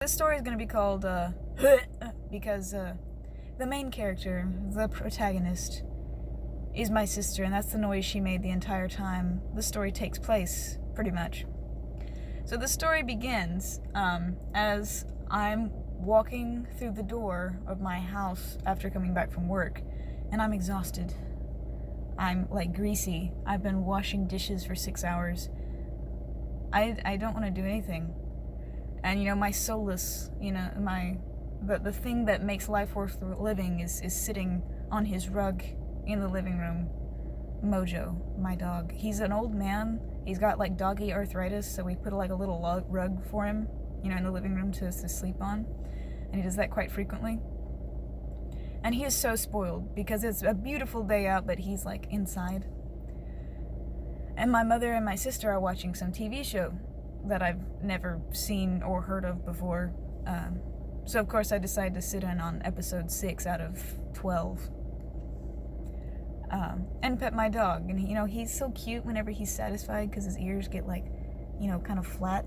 This story is going to be called, because, the main character, the protagonist, is my sister, and that's the noise she made the entire time the story takes place, pretty much. So the story begins, as I'm walking through the door of my house after coming back from work, and I'm exhausted. I'm, greasy. I've been washing dishes for 6 hours. I don't want to do anything. And, my solace, the thing that makes life worth living is sitting on his rug in the living room. Mojo, my dog. He's an old man. He's got, doggy arthritis, so we put, a little rug for him, in the living room to sleep on. And he does that quite frequently. And he is so spoiled, because it's a beautiful day out, but he's, inside. And my mother and my sister are watching some TV show that I've never seen or heard of before. So of course I decided to sit in on episode 6 out of 12. And pet my dog. And he's so cute whenever he's satisfied, because his ears get kind of flat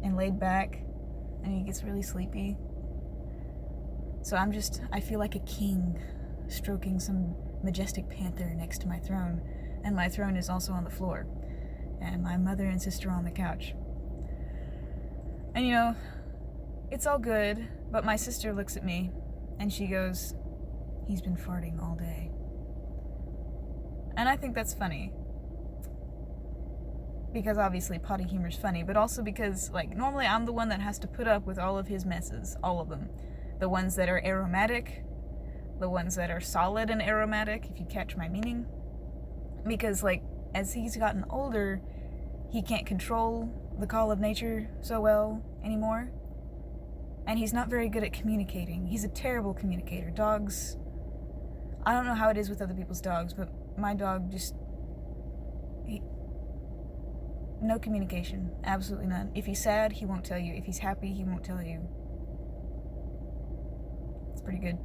and laid back, and he gets really sleepy. So I feel like a king stroking some majestic panther next to my throne, and my throne is also on the floor. And my mother and sister on the couch. And it's all good, but my sister looks at me and she goes, "He's been farting all day." And I think that's funny. Because obviously potty humor is funny, but also because, normally I'm the one that has to put up with all of his messes, all of them. The ones that are aromatic, the ones that are solid and aromatic, if you catch my meaning. Because, as he's gotten older, he can't control the call of nature so well anymore. And he's not very good at communicating. He's a terrible communicator. Dogs, I don't know how it is with other people's dogs, but my dog no communication. Absolutely none. If he's sad, he won't tell you. If he's happy, he won't tell you. It's pretty good.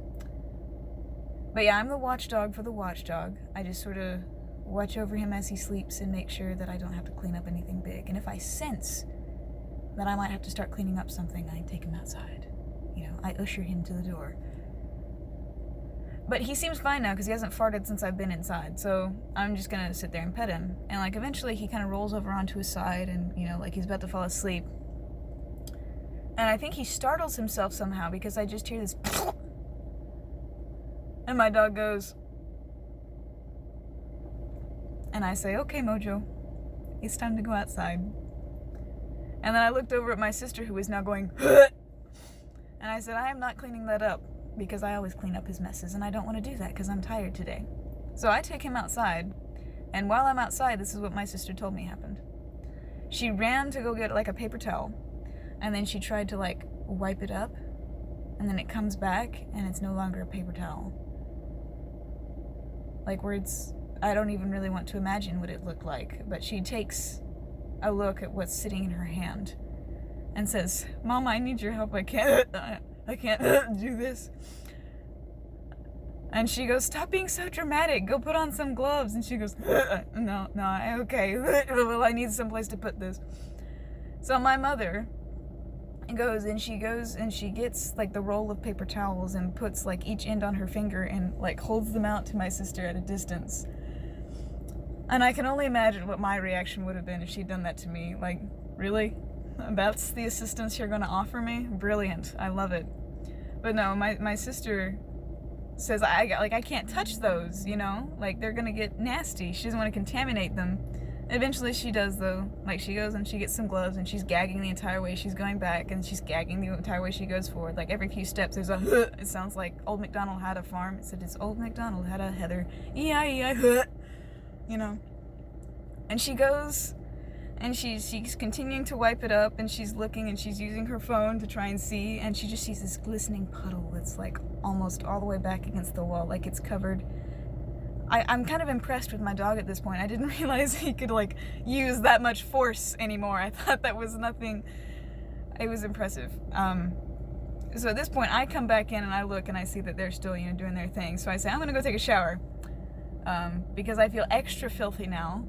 But yeah, I'm the watchdog for the watchdog. I just sort of watch over him as he sleeps and make sure that I don't have to clean up anything big. And if I sense that I might have to start cleaning up something, I take him outside. I usher him to the door. But he seems fine now because he hasn't farted since I've been inside. So I'm just going to sit there and pet him. And eventually he kind of rolls over onto his side and, he's about to fall asleep. And I think he startles himself somehow because I just hear this and my dog goes, and I say, "Okay, Mojo, it's time to go outside." And then I looked over at my sister, who is now going, and I said, "I am not cleaning that up, because I always clean up his messes, and I don't want to do that because I'm tired today." So I take him outside, and while I'm outside, this is what my sister told me happened. She ran to go get, a paper towel, and then she tried to, wipe it up, and then it comes back, and it's no longer a paper towel. I don't even really want to imagine what it looked like, but she takes a look at what's sitting in her hand and says, "Mom, I need your help. I can't do this." And she goes, "Stop being so dramatic. Go put on some gloves." And she goes, No, okay. Well, I need someplace to put this. So my mother goes and she gets the roll of paper towels and puts each end on her finger and holds them out to my sister at a distance. And I can only imagine what my reaction would have been if she'd done that to me. Really? That's the assistance you're going to offer me? Brilliant. I love it. But no, my sister says, I can't touch those, they're going to get nasty. She doesn't want to contaminate them. Eventually she does, though. She goes and she gets some gloves, and she's gagging the entire way she's going back, and she's gagging the entire way she goes forward. Every few steps there's a it sounds like Old MacDonald had a farm. It said, "It's Old MacDonald had a heather, E-I-E-I, And she goes, and she's continuing to wipe it up, and she's looking, and she's using her phone to try and see, and she just sees this glistening puddle that's almost all the way back against the wall, it's covered. I'm kind of impressed with my dog at this point. I didn't realize he could use that much force anymore. I thought that was nothing. It was impressive. So at this point I come back in and I look and I see that they're still doing their thing. So I say, "I'm gonna go take a shower," because I feel extra filthy now.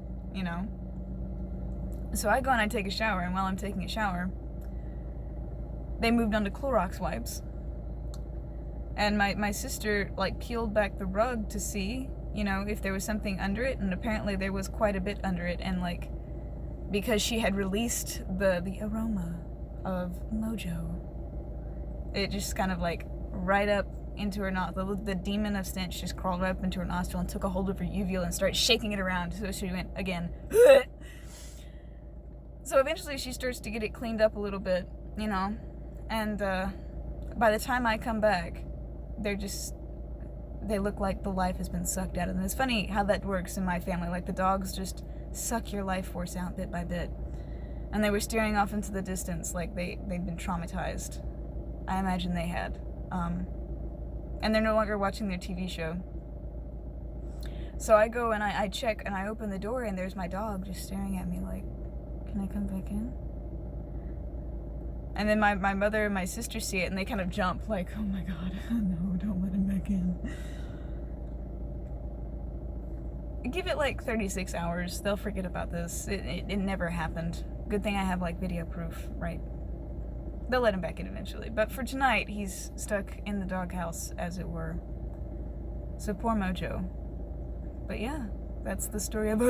So I go and I take a shower, and while I'm taking a shower, they moved on to Clorox wipes. And my sister, like, peeled back the rug to see, you know, if there was something under it, and apparently there was quite a bit under it, and, like, because she had released the aroma of mojo, it just kind of, like, right up into her nostril. The demon of stench just crawled right up into her nostril and took a hold of her uvula and started shaking it around, so she went, again, So eventually she starts to get it cleaned up a little bit, you know, and by the time I come back, they look like the life has been sucked out of them. It's funny how that works in my family. Like, the dogs just suck your life force out bit by bit. And they were staring off into the distance like they'd been traumatized. I imagine they had. And they're no longer watching their TV show. So I go and I check and I open the door and there's my dog just staring at me like, can I come back in? And then my mother and my sister see it and they kind of jump like, oh my god, no, don't let him back in. Give it like 36 hours, they'll forget about this. It never happened. Good thing I have like video proof, right? They'll let him back in eventually. But for tonight, he's stuck in the doghouse, as it were. So poor Mojo. But yeah, that's the story of